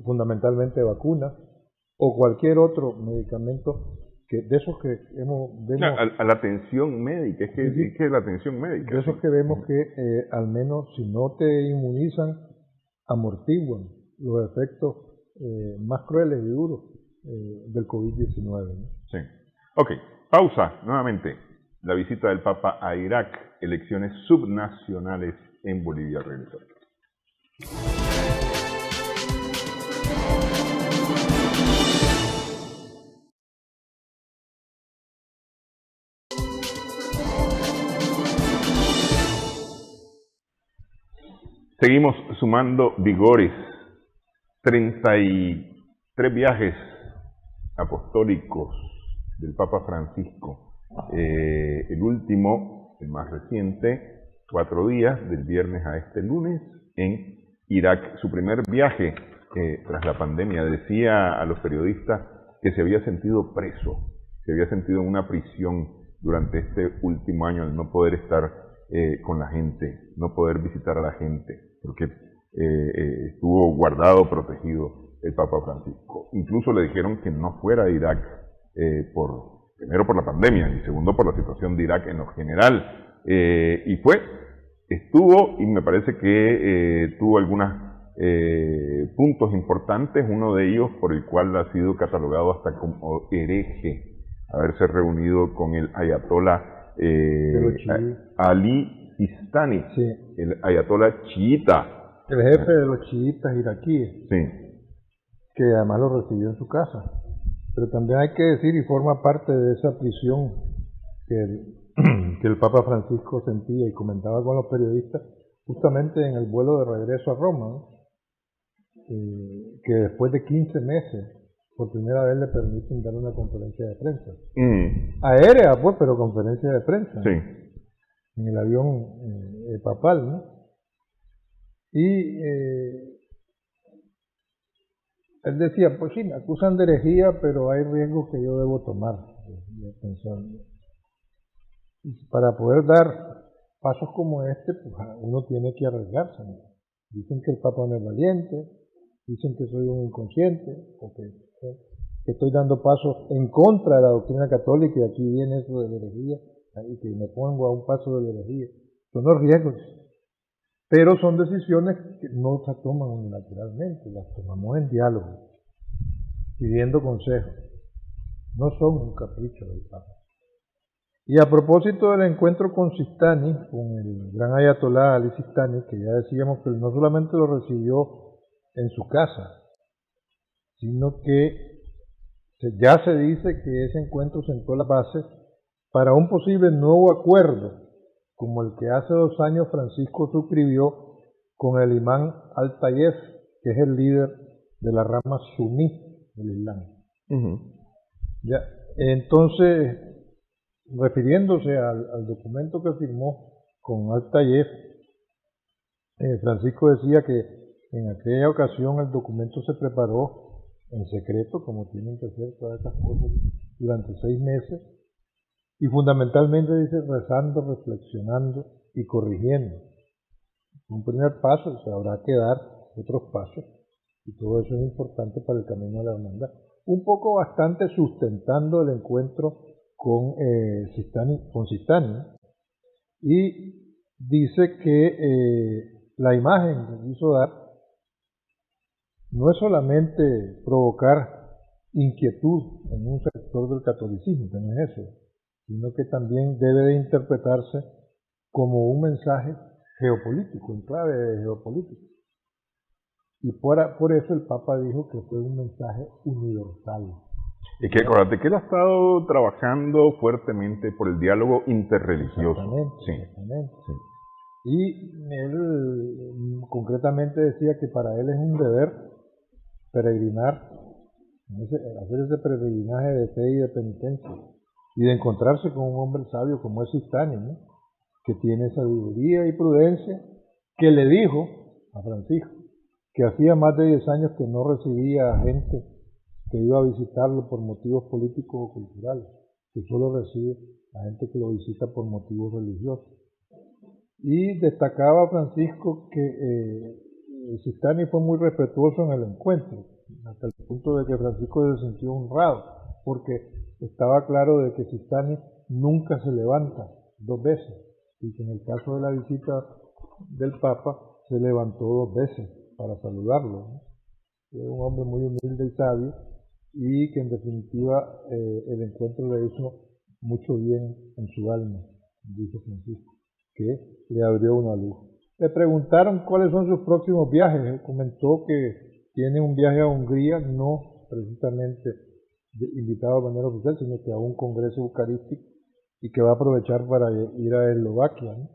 fundamentalmente vacunas, o cualquier otro medicamento de esos que vemos a la atención médica, es que la atención médica. De esos que vemos que al menos si no te inmunizan, amortiguan los efectos más crueles y duros del COVID-19, ¿no? Sí. Ok, pausa nuevamente. La visita del Papa a Irak, elecciones subnacionales en Bolivia. Regresamos. Seguimos sumando vigores. 33 viajes apostólicos del Papa Francisco. El último, el más reciente, 4 días, del viernes a este lunes, en Irak. Su primer viaje tras la pandemia. Decía a los periodistas que se había sentido preso, se había sentido en una prisión durante este último año al no poder estar con la gente, no poder visitar a la gente, porque estuvo guardado, protegido el Papa Francisco. Incluso le dijeron que no fuera a Irak, primero por la pandemia y segundo por la situación de Irak en lo general. Y estuvo, y me parece que tuvo algunos puntos importantes, uno de ellos por el cual ha sido catalogado hasta como hereje, haberse reunido con el ayatolá Ali Sistani, sí, el ayatolá chiita. El jefe de los chiitas iraquíes, sí, que además lo recibió en su casa. Pero también hay que decir, y forma parte de esa prisión que el Papa Francisco sentía y comentaba con los periodistas, justamente en el vuelo de regreso a Roma, ¿no? Que después de 15 meses, por primera vez le permiten dar una conferencia de prensa. Aérea, pues, pero conferencia de prensa. Sí. En el avión papal, ¿no? Y él decía, pues sí, me acusan de herejía, pero hay riesgos que yo debo tomar. Para poder dar pasos como este, pues uno tiene que arriesgarse, ¿no? Dicen que el Papa no es valiente, dicen que soy un inconsciente, o que estoy dando pasos en contra de la doctrina católica, y aquí viene eso de la herejía, y que me pongo a un paso de la herejía. Son los riesgos. Pero son decisiones que no se toman unilateralmente, las tomamos en diálogo, pidiendo consejos. No son un capricho del Papa. Y a propósito del encuentro con Sistani, con el gran ayatolá Ali Sistani, que ya decíamos que no solamente lo recibió en su casa, sino que ya se dice que ese encuentro sentó las bases para un posible nuevo acuerdo, como el que hace 2 años Francisco suscribió con el imán Al-Tayeb, que es el líder de la rama suní del Islam. Ya, entonces, refiriéndose al documento que firmó con Al-Tayeb, Francisco decía que en aquella ocasión el documento se preparó en secreto, como tienen que hacer todas estas cosas, durante 6 meses, y fundamentalmente dice rezando, reflexionando y corrigiendo. Un primer paso, se habrá que dar otros pasos, y todo eso es importante para el camino de la hermandad. Un poco bastante sustentando el encuentro con Sistani, y dice que la imagen que quiso dar no es solamente provocar inquietud en un sector del catolicismo, que no es eso, sino que también debe de interpretarse como un mensaje geopolítico, en clave de geopolítica. Y por eso el Papa dijo que fue un mensaje universal. Y que acuérdate que él ha estado trabajando fuertemente por el diálogo interreligioso. Exactamente. Sí. Y él concretamente decía que para él es un deber peregrinar, hacer ese peregrinaje de fe y de penitencia, y de encontrarse con un hombre sabio como es Sistani, ¿no? Que tiene sabiduría y prudencia, que le dijo a Francisco que hacía más de 10 años que no recibía a gente que iba a visitarlo por motivos políticos o culturales, que solo recibe a gente que lo visita por motivos religiosos. Y destacaba Francisco que Sistani fue muy respetuoso en el encuentro, hasta el punto de que Francisco se sintió honrado, porque estaba claro de que Sistani nunca se levanta 2 veces, y que en el caso de la visita del Papa se levantó 2 veces para saludarlo, ¿no? Es un hombre muy humilde y sabio, y que en definitiva el encuentro le hizo mucho bien en su alma, dice Francisco, que le abrió una luz. Le preguntaron cuáles son sus próximos viajes. Él comentó que tiene un viaje a Hungría, no precisamente invitado de manera oficial, sino que a un congreso eucarístico, y que va a aprovechar para ir a Eslovaquia, ¿no?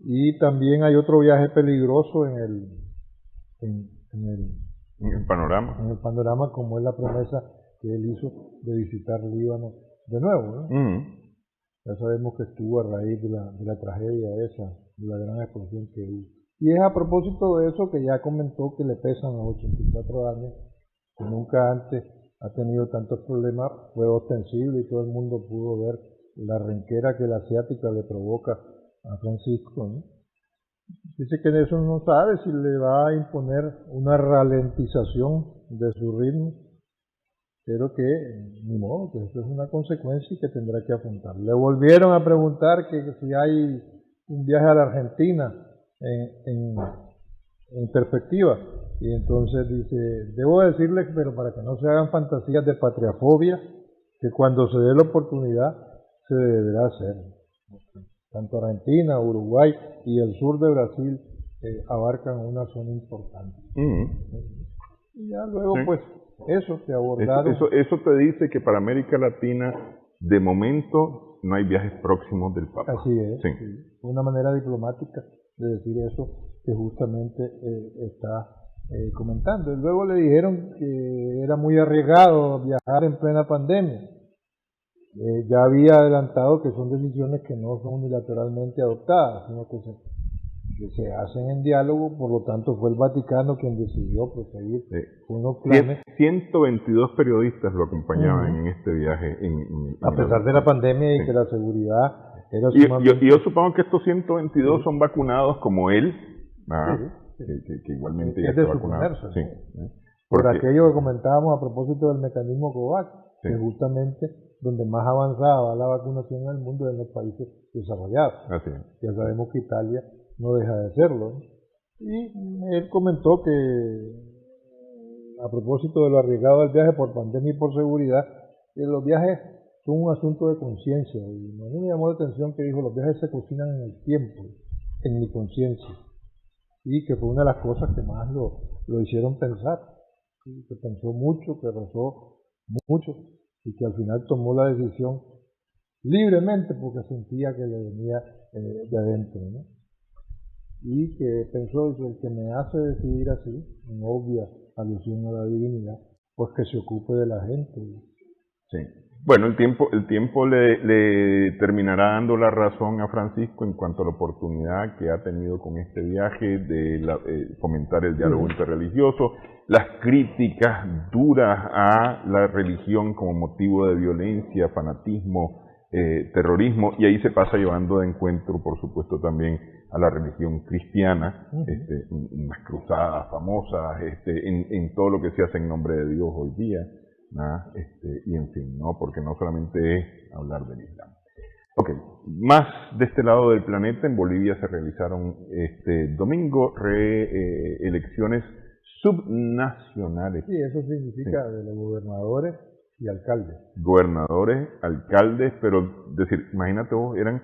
Y también hay otro viaje peligroso en el panorama. En el panorama, como es la promesa que él hizo de visitar Líbano de nuevo, ¿no? Ya sabemos que estuvo a raíz de la tragedia esa, de la gran explosión que hubo. Y es a propósito de eso que ya comentó que le pesan a los 84 años, que nunca antes ha tenido tantos problemas, fue ostensible y todo el mundo pudo ver la renquera que la asiática le provoca a Francisco, ¿no? Dice que eso no sabe si le va a imponer una ralentización de su ritmo, pero que ni modo, que esto es una consecuencia y que tendrá que afrontar. Le volvieron a preguntar que si hay un viaje a la Argentina en perspectiva, y entonces dice, debo decirles, pero para que no se hagan fantasías de patriafobia, que cuando se dé la oportunidad se deberá hacer. Tanto Argentina, Uruguay y el sur de Brasil abarcan una zona importante. Y ya luego, pues, eso se abordaron. Eso te dice que para América Latina, de momento, no hay viajes próximos del Papa. Así es. Sí. Una manera diplomática de decir eso que justamente está comentando. Y luego le dijeron que era muy arriesgado viajar en plena pandemia. Ya había adelantado que son decisiones que no son unilateralmente adoptadas, sino que se hacen en diálogo, por lo tanto fue el Vaticano quien decidió proseguir con unos planes. 122 periodistas lo acompañaban en este viaje. A pesar de la pandemia y que la seguridad era sumamente... Y yo supongo que estos 122 son vacunados como él, que igualmente ya está vacunado. Por aquello que comentábamos a propósito del mecanismo COVAX, que justamente donde más avanzada la vacunación en el mundo es en los países desarrollados. Ya sabemos que Italia no deja de hacerlo, ¿no? Y él comentó que a propósito de lo arriesgado del viaje por pandemia y por seguridad, que los viajes son un asunto de conciencia. Y a mí me llamó la atención que dijo, los viajes se cocinan en el tiempo, en mi conciencia. Y que fue una de las cosas que más lo hicieron pensar. ¿Sí? Que pensó mucho, que rezó mucho y que al final tomó la decisión libremente porque sentía que le venía de adentro, ¿no? Y que pensó, el que me hace decidir así, en obvia alusión a la divinidad, pues que se ocupe de la gente. Sí. Bueno, el tiempo le terminará dando la razón a Francisco en cuanto a la oportunidad que ha tenido con este viaje de fomentar el diálogo interreligioso, las críticas duras a la religión como motivo de violencia, fanatismo, terrorismo, y ahí se pasa llevando de encuentro, por supuesto, también a la religión cristiana, unas cruzadas famosas, en todo lo que se hace en nombre de Dios hoy día. Y en fin, ¿no? Porque no solamente es hablar del Islam. Ok, más de este lado del planeta, en Bolivia se realizaron este domingo elecciones subnacionales. Sí, eso significa de los gobernadores y alcaldes. Gobernadores, alcaldes, pero decir, imagínate vos, eran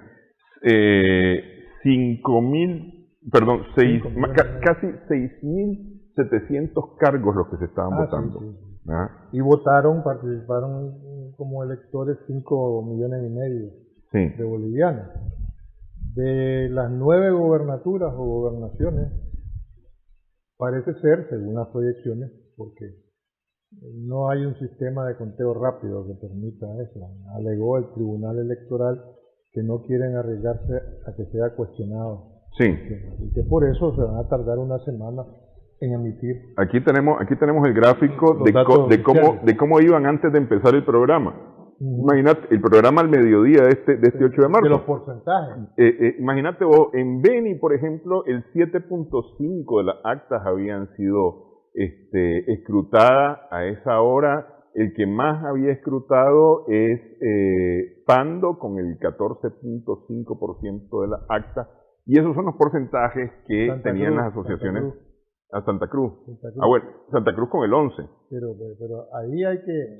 casi 6.700 cargos los que se estaban votando. Sí. Y participaron como electores 5,5 millones de bolivianos. De las 9 gobernaturas o gobernaciones, parece ser, según las proyecciones, porque no hay un sistema de conteo rápido que permita eso. Alegó el Tribunal Electoral que no quieren arriesgarse a que sea cuestionado. Y que por eso se van a tardar una semana en emitir. Aquí tenemos el gráfico de cómo iban antes de empezar el programa. Imagínate, el programa al mediodía de este 8 de marzo. De los porcentajes. Imagínate vos, en Beni, por ejemplo, el 7.5 de las actas habían sido escrutadas a esa hora. El que más había escrutado es Pando, con el 14.5% de las actas. Y esos son los porcentajes que tenían las asociaciones. A Santa Cruz. Bueno, Santa Cruz con el 11. Pero ahí hay que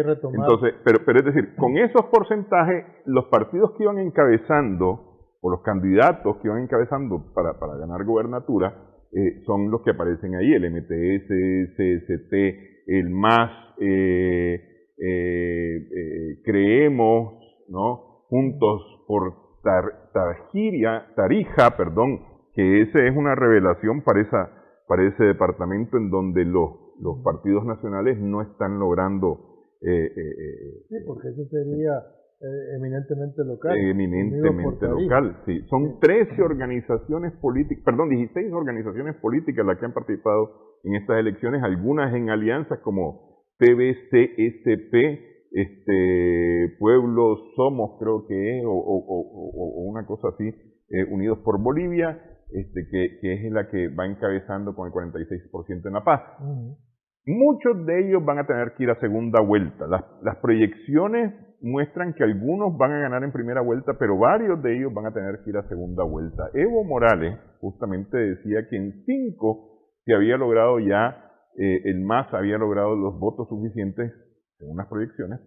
retomar. Entonces, pero es decir, con esos porcentajes, los partidos que iban encabezando, o los candidatos que iban encabezando para ganar gobernatura, son los que aparecen ahí, el MTS, CST, el MAS, Creemos, ¿no? Juntos por Tarija, que esa es una revelación para ese departamento en donde los partidos nacionales no están logrando... sí, porque eso sería eminentemente local. Eminentemente local, sí. Son 13 organizaciones políticas, 16 organizaciones políticas las que han participado en estas elecciones, algunas en alianzas como PBCSP, Pueblos Somos, creo que es, o una cosa así, Unidos por Bolivia, que es la que va encabezando con el 46% en La Paz. Muchos de ellos van a tener que ir a segunda vuelta. Las proyecciones muestran que algunos van a ganar en primera vuelta, pero varios de ellos van a tener que ir a segunda vuelta. Evo Morales justamente decía que en 5 se había logrado ya, el MAS había logrado los votos suficientes, según las proyecciones,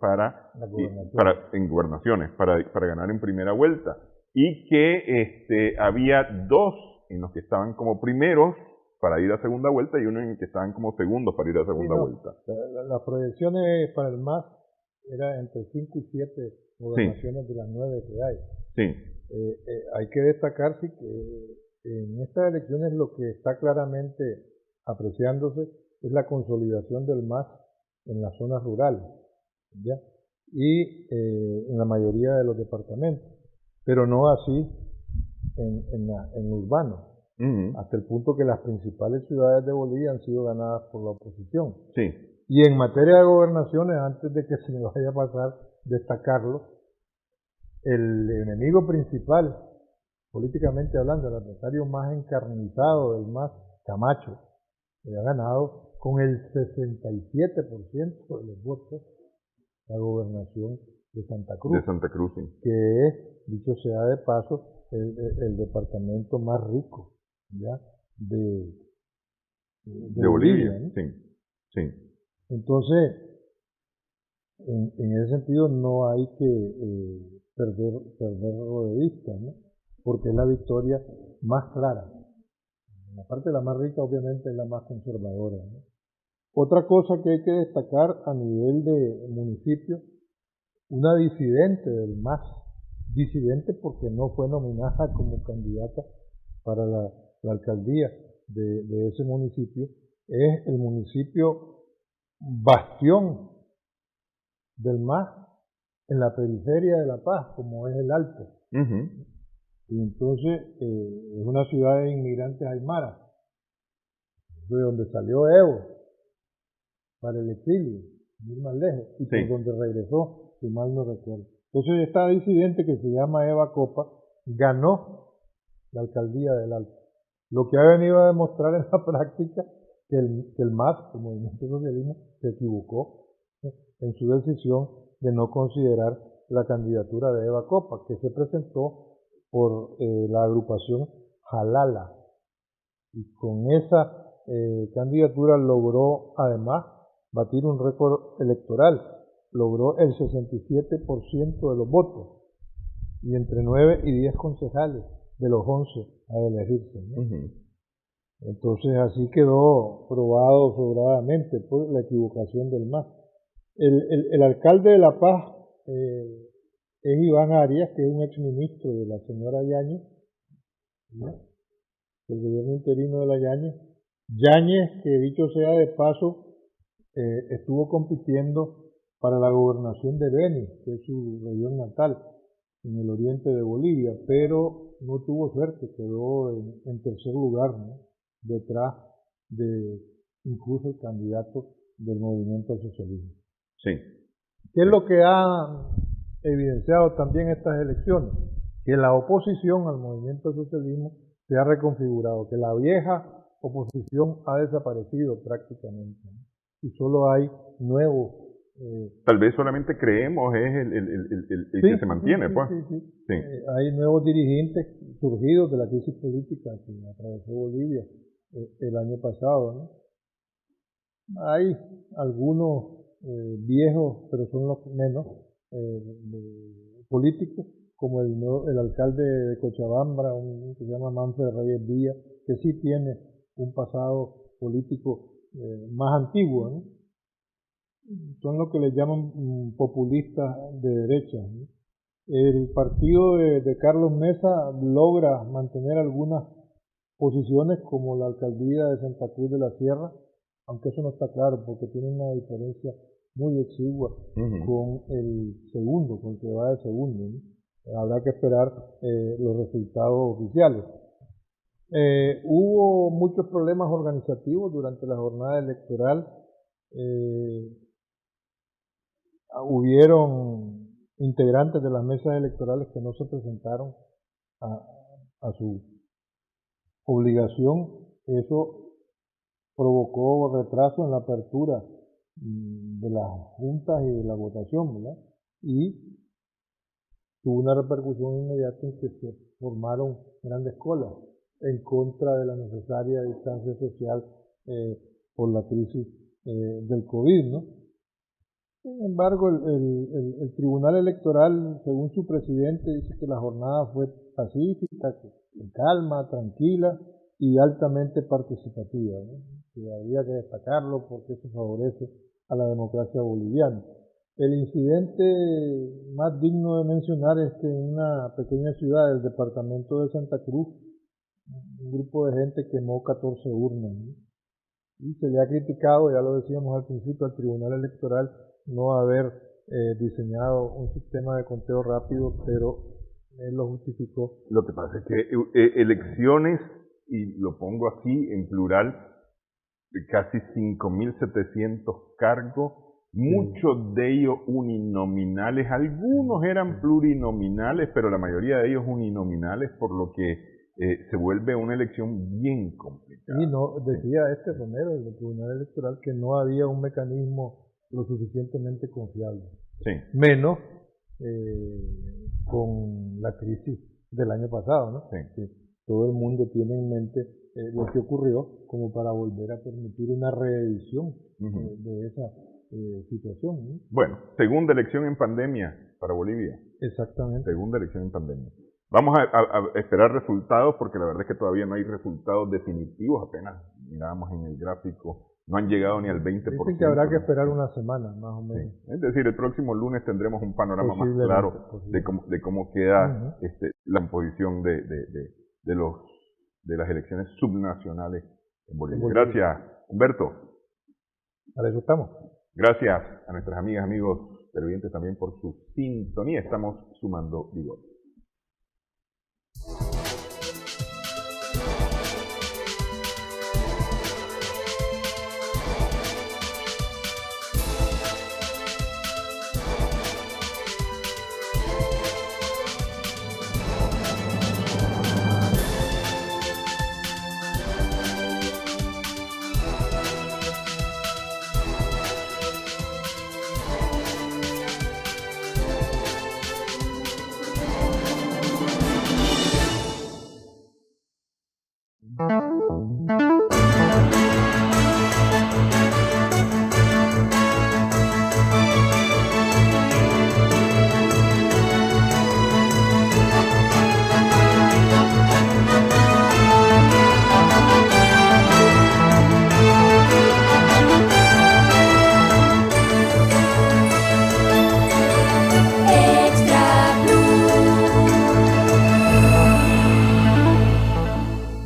en gobernaciones, para ganar en primera vuelta. Y que había 2 en los que estaban como primeros para ir a segunda vuelta y uno en el que estaban como segundos para ir a segunda vuelta. Las proyecciones para el MAS era entre 5 y 7 gobernaciones de las 9 que hay. Sí. Hay que destacar que en estas elecciones lo que está claramente apreciándose es la consolidación del MAS en las zonas rurales, ¿ya? Y en la mayoría de los departamentos, pero no así en urbano. Hasta el punto que las principales ciudades de Bolivia han sido ganadas por la oposición. Sí. Y en materia de gobernaciones, antes de que se me vaya a pasar destacarlo, el enemigo principal, políticamente hablando, el adversario más encarnizado del MAS, Camacho, que ha ganado con el 67% de los votos la gobernación de Santa Cruz. De Santa Cruz, sí. Que es, dicho sea de paso, el departamento más rico, ¿ya? de Bolivia, ¿no? Sí. Entonces, en ese sentido no hay que perderlo de vista, ¿no? Porque es la victoria más clara. La parte la más rica obviamente es la más conservadora, ¿no? Otra cosa que hay que destacar a nivel de municipio, una disidente del MAS, disidente porque no fue nominada como candidata para la alcaldía de ese municipio, es el municipio bastión del MAS en la periferia de La Paz, como es el Alto. Y entonces es una ciudad de inmigrantes aymaras, de donde salió Evo para el exilio, ir más lejos, y por donde regresó, si mal no recuerdo. Entonces esta disidente que se llama Eva Copa ganó la alcaldía del Alto, lo que ha venido a demostrar en la práctica que el MAS, el Movimiento Socialismo, se equivocó en su decisión de no considerar la candidatura de Eva Copa, que se presentó por la agrupación Jalala, y con esa candidatura logró además batir un récord electoral, logró el 67% de los votos, y entre 9 y 10 concejales de los 11 a elegirse, ¿no? Entonces así quedó probado sobradamente por la equivocación del MAS. El alcalde de La Paz es Iván Arias, que es un exministro de la señora Yáñez, ¿no? El gobierno interino de la Yáñez. Yáñez, que dicho sea de paso, estuvo compitiendo para la gobernación de Beni, que es su región natal, en el oriente de Bolivia, pero no tuvo suerte, quedó en tercer lugar, ¿no? Detrás de incluso el candidato del Movimiento al Socialismo. Sí. ¿Qué es lo que ha evidenciado también estas elecciones? Que la oposición al Movimiento al Socialismo se ha reconfigurado, que la vieja oposición ha desaparecido prácticamente, ¿no? Y solo hay nuevos. Tal vez solamente creemos es el que se mantiene, pues. Sí. Hay nuevos dirigentes surgidos de la crisis política que atravesó Bolivia el año pasado, ¿no? Hay algunos viejos, pero son los menos, políticos, como el alcalde de Cochabamba, que se llama Manfred Reyes Díaz, que sí tiene un pasado político más antiguo, ¿no? Son lo que le llaman populistas de derecha, ¿no? El partido de Carlos Mesa logra mantener algunas posiciones como la alcaldía de Santa Cruz de la Sierra, aunque eso no está claro porque tiene una diferencia muy exigua con el segundo, con el que va de segundo, ¿no? Habrá que esperar los resultados oficiales. Hubo muchos problemas organizativos durante la jornada electoral. Hubieron integrantes de las mesas electorales que no se presentaron a su obligación. Eso provocó retraso en la apertura de las juntas y de la votación, ¿verdad? Y tuvo una repercusión inmediata en que se formaron grandes colas en contra de la necesaria distancia social por la crisis del COVID, ¿no? Sin embargo, el Tribunal Electoral, según su presidente, dice que la jornada fue pacífica, en calma, tranquila y altamente participativa, ¿no? Que habría que destacarlo porque eso favorece a la democracia boliviana. El incidente más digno de mencionar es que en una pequeña ciudad del departamento de Santa Cruz, un grupo de gente quemó 14 urnas, ¿no? Y se le ha criticado, ya lo decíamos al principio, al Tribunal Electoral no haber diseñado un sistema de conteo rápido, pero él lo justificó. Lo que pasa es que elecciones, y lo pongo así en plural, casi 5.700 cargos, muchos de ellos uninominales, algunos eran plurinominales, pero la mayoría de ellos uninominales, por lo que se vuelve una elección bien complicada. Y no, decía Romero, del Tribunal Electoral, que no había un mecanismo lo suficientemente confiable. Sí. Menos con la crisis del año pasado, ¿no? Sí. Que todo el mundo tiene en mente lo que ocurrió como para volver a permitir una reedición de esa situación, ¿no? Bueno, segunda elección en pandemia para Bolivia. Exactamente. Segunda elección en pandemia. Vamos a esperar resultados porque la verdad es que todavía no hay resultados definitivos, apenas mirábamos en el gráfico, no han llegado ni al 20%. Dicen que habrá que esperar una semana, más o menos. Sí. Es decir, el próximo lunes tendremos un panorama más claro de cómo queda la composición de las elecciones subnacionales en Bolivia. Gracias, Humberto. Para eso estamos. Gracias a nuestras amigas, amigos televidentes también por su sintonía. Estamos sumando vigor.